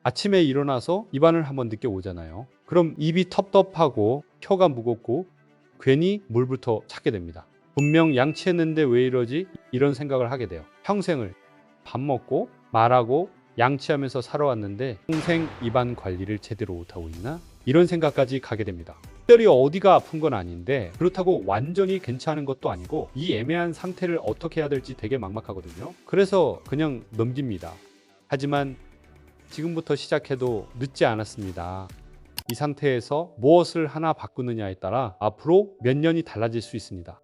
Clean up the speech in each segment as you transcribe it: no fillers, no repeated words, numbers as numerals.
아침에 일어나서 입안을 한번 느껴보잖아요. 그럼 입이 텁텁하고 혀가 무겁고 괜히 물부터 찾게 됩니다. 분명 양치했는데 왜 이러지? 이런 생각을 하게 돼요. 평생을 밥 먹고 말하고 양치하면서 살아왔는데 평생 입안 관리를 제대로 못하고 있나? 이런 생각까지 가게 됩니다. 특별히 어디가 아픈 건 아닌데 그렇다고 완전히 괜찮은 것도 아니고 이 애매한 상태를 어떻게 해야 될지 되게 막막하거든요. 그래서 그냥 넘깁니다. 하지만 지금부터 시작해도 늦지 않았습니다. 이 상태에서 무엇을 하나 바꾸느냐에 따라 앞으로 몇 년이 달라질 수 있습니다.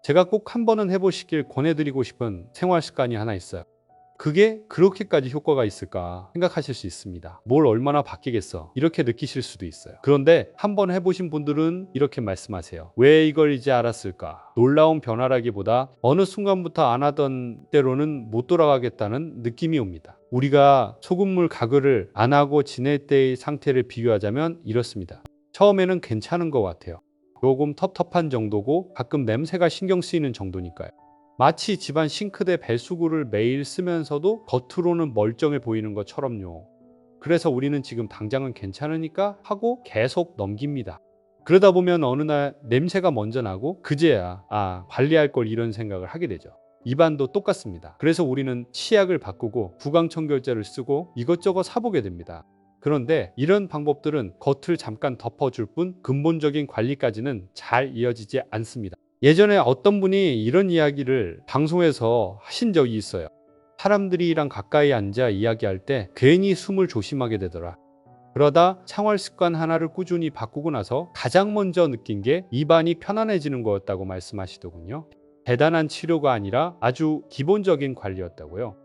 제가 꼭 한 번은 해보시길 권해드리고 싶은 생활 습관이 하나 있어요. 그게 그렇게까지 효과가 있을까 생각하실 수 있습니다. 뭘 얼마나 바뀌겠어 이렇게 느끼실 수도 있어요. 그런데 한번 해보신 분들은 이렇게 말씀하세요. 왜 이걸 이제 알았을까? 놀라운 변화라기보다 어느 순간부터 안 하던 때로는 못 돌아가겠다는 느낌이 옵니다. 우리가 소금물 가글을 안 하고 지낼 때의 상태를 비교하자면 이렇습니다. 처음에는 괜찮은 것 같아요. 조금 텁텁한 정도고 가끔 냄새가 신경 쓰이는 정도니까요. 마치 집안 싱크대 배수구를 매일 쓰면서도 겉으로는 멀쩡해 보이는 것처럼요. 그래서 우리는 지금 당장은 괜찮으니까 하고 계속 넘깁니다. 그러다 보면 어느 날 냄새가 먼저 나고 그제야 관리할 걸 이런 생각을 하게 되죠. 입안도 똑같습니다. 그래서 우리는 치약을 바꾸고 구강청결제를 쓰고 이것저것 사보게 됩니다. 그런데 이런 방법들은 겉을 잠깐 덮어줄 뿐 근본적인 관리까지는 잘 이어지지 않습니다. 예전에 어떤 분이 이런 이야기를 방송에서 하신 적이 있어요. 사람들이랑 가까이 앉아 이야기할 때 괜히 숨을 조심하게 되더라. 그러다 생활 습관 하나를 꾸준히 바꾸고 나서 가장 먼저 느낀 게 입안이 편안해지는 거였다고 말씀하시더군요. 대단한 치료가 아니라 아주 기본적인 관리였다고요.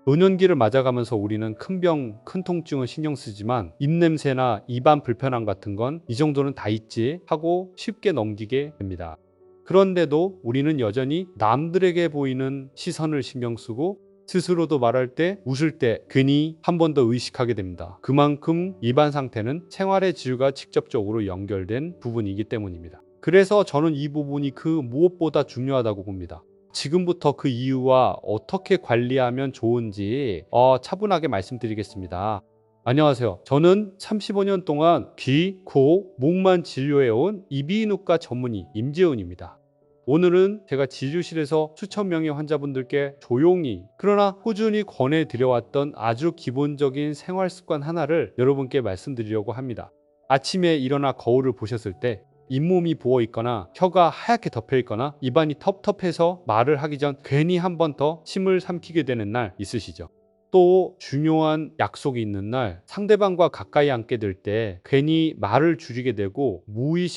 노년기를 맞아가면서 우리는 큰 병, 큰 통증은 신경 쓰지만 입냄새나 입안 불편함 같은 건 이 정도는 다 있지 하고 쉽게 넘기게 됩니다. 그런데도 우리는 여전히 남들에게 보이는 시선을 신경 쓰고 스스로도 말할 때, 웃을 때 괜히 한 번 더 의식하게 됩니다. 그만큼 입안 상태는 생활의 질과 직접적으로 연결된 부분이기 때문입니다. 그래서 저는 이 부분이 그 무엇보다 중요하다고 봅니다. 지금부터 그 이유와 어떻게 관리하면 좋은지 차분하게 말씀드리겠습니다. 안녕하세요. 저는 35년 동안 귀, 코, 목만 진료해온 이비인후과 전문의 임재훈입니다. 오늘은 제가 진료실에서 수천 명의 환자분들께 조용히 그러나 꾸준히 권해드려왔던 아주 기본적인 생활 습관 하나를 여러분께 말씀드리려고 합니다. 아침에 일어나 거울을 보셨을 때 잇몸이 부어 있거나 혀가 하얗게 덮여 있거나 입안이 텁텁해서 말을 하기 전 괜히 한 번 더 침을 삼키게 되는 날 있으시죠? 또 중요한 약속이 있는 날 상대방과 가까이 앉게 될 때 괜히 말을 줄이게 되고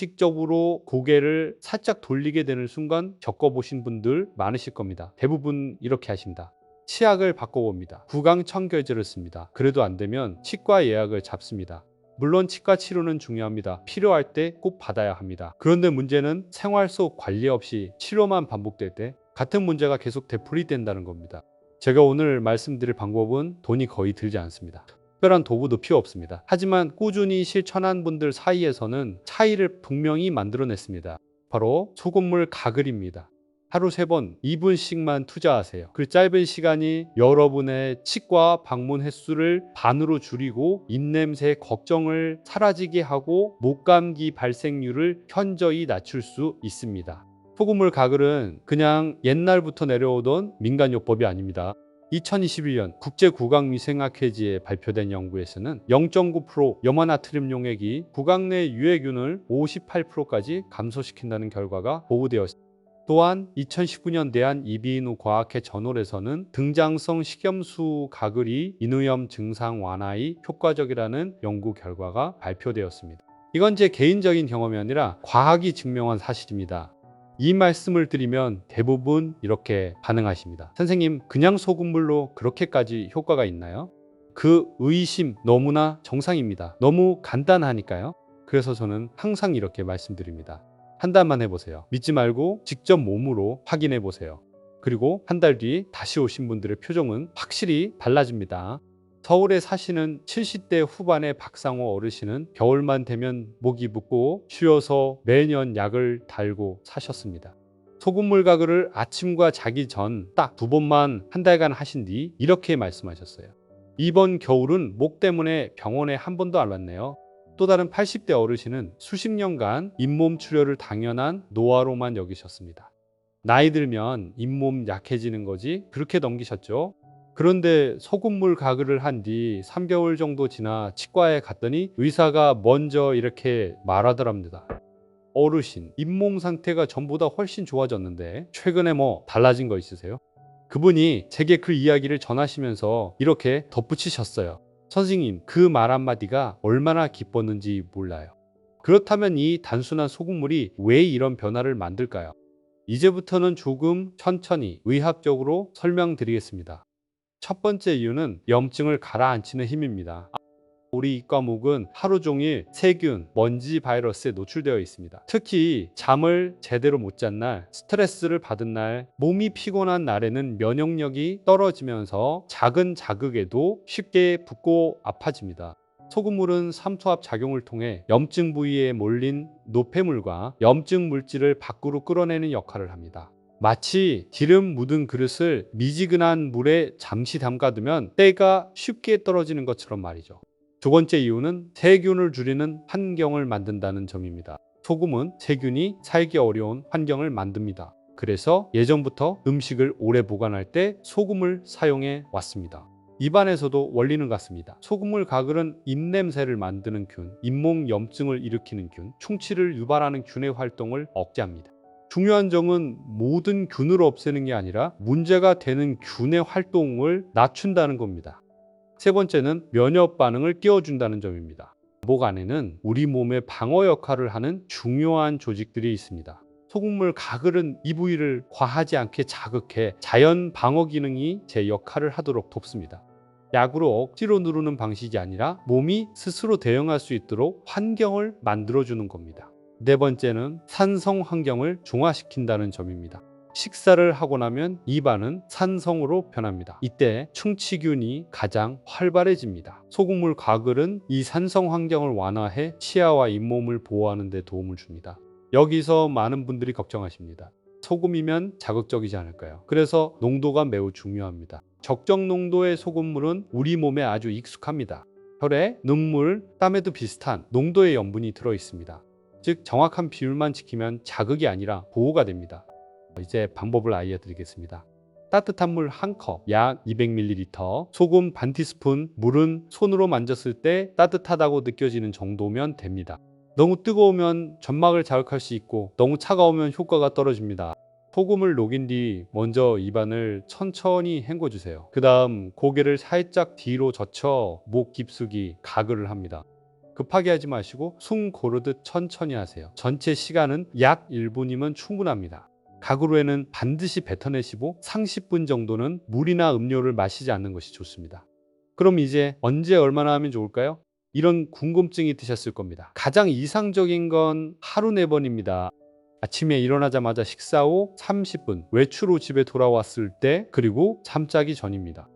무의식적으로 고개를 살짝 돌리게 되는 순간 겪어보신 분들 많으실 겁니다. 대부분 이렇게 하십니다. 치약을 바꿔봅니다. 구강청결제를 씁니다. 그래도 안 되면 치과 예약을 잡습니다. 물론 치과 치료는 중요합니다. 필요할 때 꼭 받아야 합니다. 그런데 문제는 생활 속 관리 없이 치료만 반복될 때 같은 문제가 계속 되풀이된다는 겁니다. 제가 오늘 말씀드릴 방법은 돈이 거의 들지 않습니다. 특별한 도구도 필요 없습니다. 하지만 꾸준히 실천한 분들 사이에서는 차이를 분명히 만들어냈습니다. 바로 소금물 가글입니다. 하루 3번 2분씩만 투자하세요. 그 짧은 시간이 여러분의 치과 방문 횟수를 반으로 줄이고 입냄새 걱정을 사라지게 하고 목감기 발생률을 현저히 낮출 수 있습니다. 소금물 가글은 그냥 옛날부터 내려오던 민간요법이 아닙니다. 2021년 국제구강위생학회지에 발표된 연구에서는 0.9% 염화나트륨 용액이 구강 내 유해균을 58%까지 감소시킨다는 결과가 보고되었습니다. 또한 2019년 대한이비인후과학회 저널에서는 등장성 식염수 가글이 인후염 증상 완화에 효과적이라는 연구 결과가 발표되었습니다. 이건 제 개인적인 경험이 아니라 과학이 증명한 사실입니다. 이 말씀을 드리면 대부분 이렇게 반응하십니다. 선생님, 그냥 소금물로 그렇게까지 효과가 있나요? 그 의심 너무나 정상입니다. 너무 간단하니까요. 그래서 저는 항상 이렇게 말씀드립니다. 한 달만 해보세요. 믿지 말고 직접 몸으로 확인해 보세요. 그리고 한 달 뒤 다시 오신 분들의 표정은 확실히 달라집니다. 서울에 사시는 70대 후반의 박상호 어르신은 겨울만 되면 목이 붓고 쉬어서 매년 약을 달고 사셨습니다. 소금물 가글을 아침과 자기 전 딱 2번만 한 달간 하신 뒤 이렇게 말씀하셨어요. 이번 겨울은 목 때문에 병원에 한 번도 안 왔네요. 또 다른 80대 어르신은 수십 년간 잇몸 출혈을 당연한 노화로만 여기셨습니다. 나이 들면 잇몸 약해지는 거지 그렇게 넘기셨죠. 그런데 소금물 가글을 한 뒤 3개월 정도 지나 치과에 갔더니 의사가 먼저 이렇게 말하더랍니다. 어르신, 잇몸 상태가 전보다 훨씬 좋아졌는데 최근에 뭐 달라진 거 있으세요? 그분이 제게 그 이야기를 전하시면서 이렇게 덧붙이셨어요. 선생님, 그 말 한마디가 얼마나 기뻤는지 몰라요. 그렇다면 이 단순한 소금물이 왜 이런 변화를 만들까요? 이제부터는 조금 천천히 의학적으로 설명드리겠습니다. 첫 번째 이유는 염증을 가라앉히는 힘입니다. 우리 이 과목은 하루 종일 세균, 먼지, 바이러스에 노출되어 있습니다. 특히 잠을 제대로 못 잔 날, 스트레스를 받은 날, 몸이 피곤한 날에는 면역력이 떨어지면서 작은 자극에도 쉽게 붓고 아파집니다. 소금물은 삼투압 작용을 통해 염증 부위에 몰린 노폐물과 염증 물질을 밖으로 끌어내는 역할을 합니다. 마치 기름 묻은 그릇을 미지근한 물에 잠시 담가두면 때가 쉽게 떨어지는 것처럼 말이죠. 두 번째 이유는 세균을 줄이는 환경을 만든다는 점입니다. 소금은 세균이 살기 어려운 환경을 만듭니다. 그래서 예전부터 음식을 오래 보관할 때 소금을 사용해 왔습니다. 입안에서도 원리는 같습니다. 소금물 가글은 입냄새를 만드는 균, 잇몸 염증을 일으키는 균, 충치를 유발하는 균의 활동을 억제합니다. 중요한 점은 모든 균을 없애는 게 아니라 문제가 되는 균의 활동을 낮춘다는 겁니다. 세 번째는 면역 반응을 띄워준다는 점입니다. 목 안에는 우리 몸의 방어 역할을 하는 중요한 조직들이 있습니다. 소금물 가글은 이 부위를 과하지 않게 자극해 자연 방어 기능이 제 역할을 하도록 돕습니다. 약으로 억지로 누르는 방식이 아니라 몸이 스스로 대응할 수 있도록 환경을 만들어주는 겁니다. 네 번째는 산성 환경을 중화시킨다는 점입니다. 식사를 하고 나면 입안은 산성으로 변합니다. 이때 충치균이 가장 활발해집니다. 소금물 가글은 이 산성 환경을 완화해 치아와 잇몸을 보호하는 데 도움을 줍니다. 여기서 많은 분들이 걱정하십니다. 소금이면 자극적이지 않을까요? 그래서 농도가 매우 중요합니다. 적정 농도의 소금물은 우리 몸에 아주 익숙합니다. 혈액, 눈물, 땀에도 비슷한 농도의 염분이 들어 있습니다. 즉 정확한 비율만 지키면 자극이 아니라 보호가 됩니다. 이제 방법을 알려드리겠습니다. 따뜻한 물 1컵, 약 200ml, 소금 반 티스푼, 물은 손으로 만졌을 때 따뜻하다고 느껴지는 정도면 됩니다. 너무 뜨거우면 점막을 자극할 수 있고 너무 차가우면 효과가 떨어집니다. 소금을 녹인 뒤 먼저 입안을 천천히 헹궈주세요. 그 다음 고개를 살짝 뒤로 젖혀 목 깊숙이 가글을 합니다. 급하게 하지 마시고 숨 고르듯 천천히 하세요. 전체 시간은 약 1분이면 충분합니다. 가글 후에는 반드시 뱉어내시고 30분 정도는 물이나 음료를 마시지 않는 것이 좋습니다. 그럼 이제 언제 얼마나 하면 좋을까요? 이런 궁금증이 드셨을 겁니다. 가장 이상적인 건 하루 4번입니다. 아침에 일어나자마자 식사 후 30분, 외출 후 집에 돌아왔을 때, 그리고 잠자기 전입니다.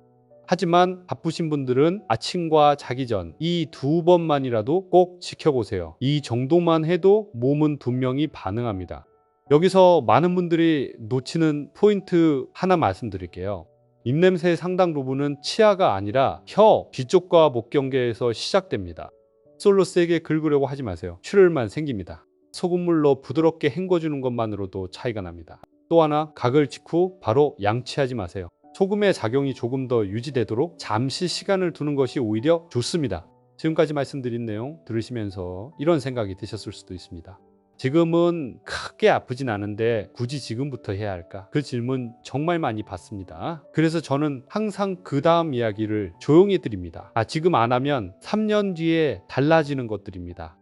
하지만 바쁘신 분들은 아침과 자기 전 이 2번만이라도 꼭 지켜보세요. 이 정도만 해도 몸은 분명히 반응합니다. 여기서 많은 분들이 놓치는 포인트 하나 말씀드릴게요. 입냄새의 상당 부분은 치아가 아니라 혀 뒤쪽과 목경계에서 시작됩니다. 솔로 세게 긁으려고 하지 마세요. 출혈만 생깁니다. 소금물로 부드럽게 헹궈주는 것만으로도 차이가 납니다. 또 하나, 가글 직후 바로 양치하지 마세요. 소금의 작용이 조금 더 유지되도록 잠시 시간을 두는 것이 오히려 좋습니다. 지금까지 말씀드린 내용 들으시면서 이런 생각이 드셨을 수도 있습니다. 지금은 크게 아프진 않은데 굳이 지금부터 해야 할까? 그 질문 정말 많이 받습니다. 그래서 저는 항상 그 다음 이야기를 조용히 드립니다. 지금 안 하면 3년 뒤에 달라지는 것들입니다.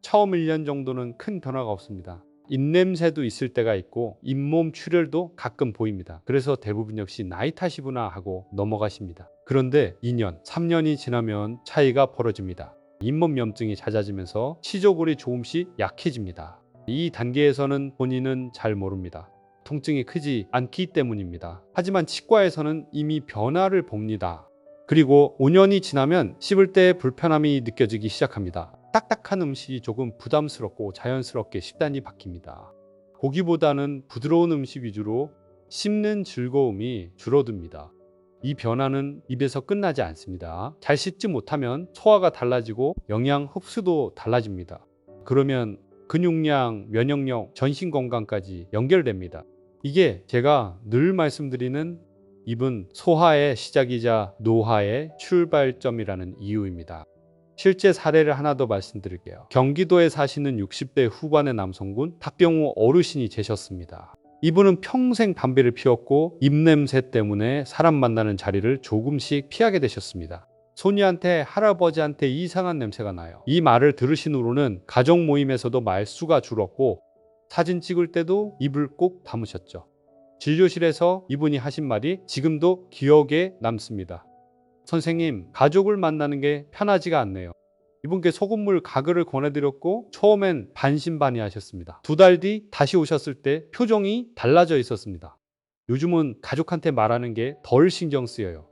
처음 1년 정도는 큰 변화가 없습니다. 입냄새도 있을 때가 있고 잇몸 출혈도 가끔 보입니다. 그래서 대부분 역시 나이 탓이구나 하고 넘어가십니다. 그런데 2년, 3년이 지나면 차이가 벌어집니다. 잇몸 염증이 잦아지면서 치조골이 조금씩 약해집니다. 이 단계에서는 본인은 잘 모릅니다. 통증이 크지 않기 때문입니다. 하지만 치과에서는 이미 변화를 봅니다. 그리고 5년이 지나면 씹을 때 불편함이 느껴지기 시작합니다. 딱딱한 음식이 조금 부담스럽고 자연스럽게 식단이 바뀝니다. 고기보다는 부드러운 음식 위주로 씹는 즐거움이 줄어듭니다. 이 변화는 입에서 끝나지 않습니다. 잘 씻지 못하면 소화가 달라지고 영양 흡수도 달라집니다. 그러면 근육량, 면역력, 전신 건강까지 연결됩니다. 이게 제가 늘 말씀드리는 입은 소화의 시작이자 노화의 출발점이라는 이유입니다. 실제 사례를 하나 더 말씀드릴게요. 경기도에 사시는 60대 후반의 남성분 탁병우 어르신이 계셨습니다. 이분은 평생 담배를 피웠고 입냄새 때문에 사람 만나는 자리를 조금씩 피하게 되셨습니다. 손녀한테 할아버지한테 이상한 냄새가 나요. 이 말을 들으신 후로는 가족 모임에서도 말수가 줄었고 사진 찍을 때도 입을 꼭 다무셨죠. 진료실에서 이분이 하신 말이 지금도 기억에 남습니다. 선생님, 가족을 만나는 게 편하지가 않네요. 이분께 소금물 가글을 권해드렸고 처음엔 반신반의하셨습니다. 2달 뒤 다시 오셨을 때 표정이 달라져 있었습니다. 요즘은 가족한테 말하는 게 덜 신경 쓰여요.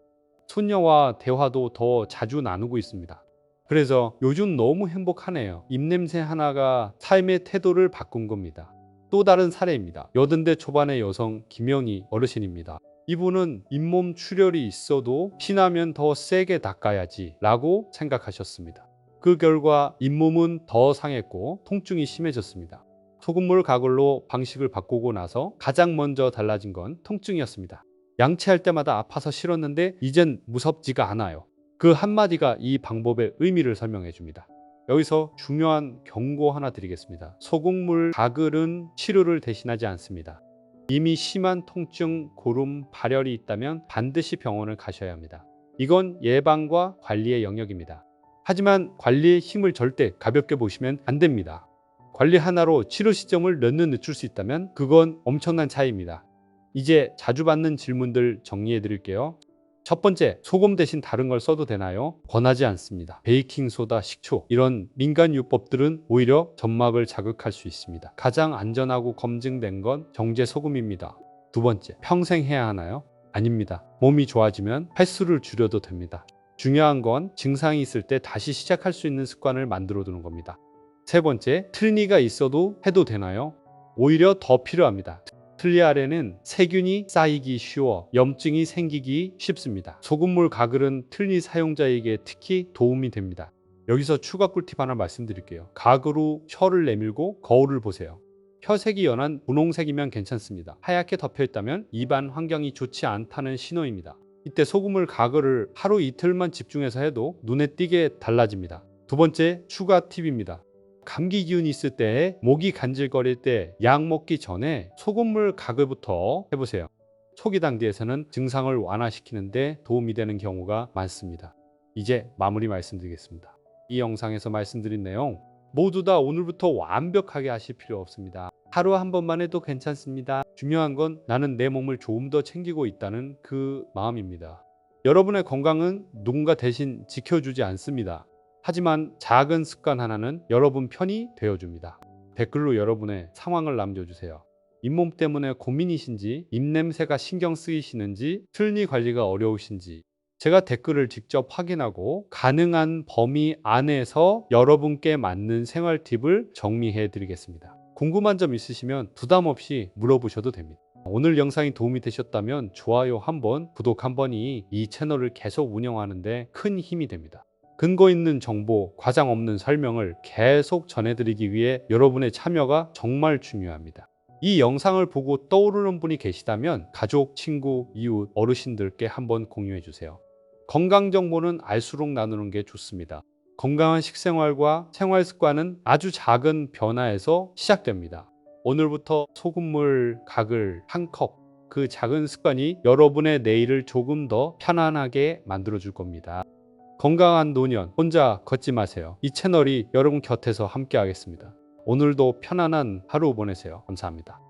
손녀와 대화도 더 자주 나누고 있습니다. 그래서 요즘 너무 행복하네요. 입냄새 하나가 삶의 태도를 바꾼 겁니다. 또 다른 사례입니다. 80대 초반의 여성 김영희 어르신입니다. 이분은 잇몸 출혈이 있어도 피나면 더 세게 닦아야지 라고 생각하셨습니다. 그 결과 잇몸은 더 상했고 통증이 심해졌습니다. 소금물 가글로 방식을 바꾸고 나서 가장 먼저 달라진 건 통증이었습니다. 양치할 때마다 아파서 싫었는데 이젠 무섭지가 않아요. 그 한마디가 이 방법의 의미를 설명해 줍니다. 여기서 중요한 경고 하나 드리겠습니다. 소금물 가글은 치료를 대신하지 않습니다. 이미 심한 통증, 고름, 발열이 있다면 반드시 병원을 가셔야 합니다. 이건 예방과 관리의 영역입니다. 하지만 관리의 힘을 절대 가볍게 보시면 안 됩니다. 관리 하나로 치료 시점을 몇 년 늦출 수 있다면 그건 엄청난 차이입니다. 이제 자주 받는 질문들 정리해 드릴게요. 첫 번째, 소금 대신 다른 걸 써도 되나요? 권하지 않습니다. 베이킹소다, 식초 이런 민간 요법들은 오히려 점막을 자극할 수 있습니다. 가장 안전하고 검증된 건 정제소금입니다. 두 번째, 평생 해야 하나요? 아닙니다. 몸이 좋아지면 횟수를 줄여도 됩니다. 중요한 건 증상이 있을 때 다시 시작할 수 있는 습관을 만들어 두는 겁니다. 세 번째, 틀니가 있어도 해도 되나요? 오히려 더 필요합니다. 틀니 아래는 세균이 쌓이기 쉬워 염증이 생기기 쉽습니다. 소금물 가글은 틀니 사용자에게 특히 도움이 됩니다. 여기서 추가 꿀팁 하나 말씀드릴게요. 가글로 혀를 내밀고 거울을 보세요. 혀색이 연한 분홍색이면 괜찮습니다. 하얗게 덮여있다면 입안 환경이 좋지 않다는 신호입니다. 이때 소금물 가글을 하루 이틀만 집중해서 해도 눈에 띄게 달라집니다. 두 번째 추가 팁입니다. 감기 기운이 있을 때, 목이 간질거릴 때 약 먹기 전에 소금물 가글부터 해보세요. 초기 단계에서는 증상을 완화시키는데 도움이 되는 경우가 많습니다. 이제 마무리 말씀드리겠습니다. 이 영상에서 말씀드린 내용 모두 다 오늘부터 완벽하게 하실 필요 없습니다. 하루 한 번만 해도 괜찮습니다. 중요한 건 나는 내 몸을 조금 더 챙기고 있다는 그 마음입니다. 여러분의 건강은 누군가 대신 지켜주지 않습니다. 하지만 작은 습관 하나는 여러분 편이 되어줍니다. 댓글로 여러분의 상황을 남겨주세요. 잇몸 때문에 고민이신지, 입냄새가 신경 쓰이시는지, 틀니 관리가 어려우신지 제가 댓글을 직접 확인하고 가능한 범위 안에서 여러분께 맞는 생활 팁을 정리해 드리겠습니다. 궁금한 점 있으시면 부담 없이 물어보셔도 됩니다. 오늘 영상이 도움이 되셨다면 좋아요 한번, 구독 한 번이 이 채널을 계속 운영하는 데 큰 힘이 됩니다. 근거 있는 정보, 과장 없는 설명을 계속 전해드리기 위해 여러분의 참여가 정말 중요합니다. 이 영상을 보고 떠오르는 분이 계시다면 가족, 친구, 이웃, 어르신들께 한번 공유해 주세요. 건강 정보는 알수록 나누는 게 좋습니다. 건강한 식생활과 생활 습관은 아주 작은 변화에서 시작됩니다. 오늘부터 소금물 가글 한 컵, 그 작은 습관이 여러분의 내일을 조금 더 편안하게 만들어 줄 겁니다. 건강한 노년 혼자 걷지 마세요. 이 채널이 여러분 곁에서 함께 하겠습니다. 오늘도 편안한 하루 보내세요. 감사합니다.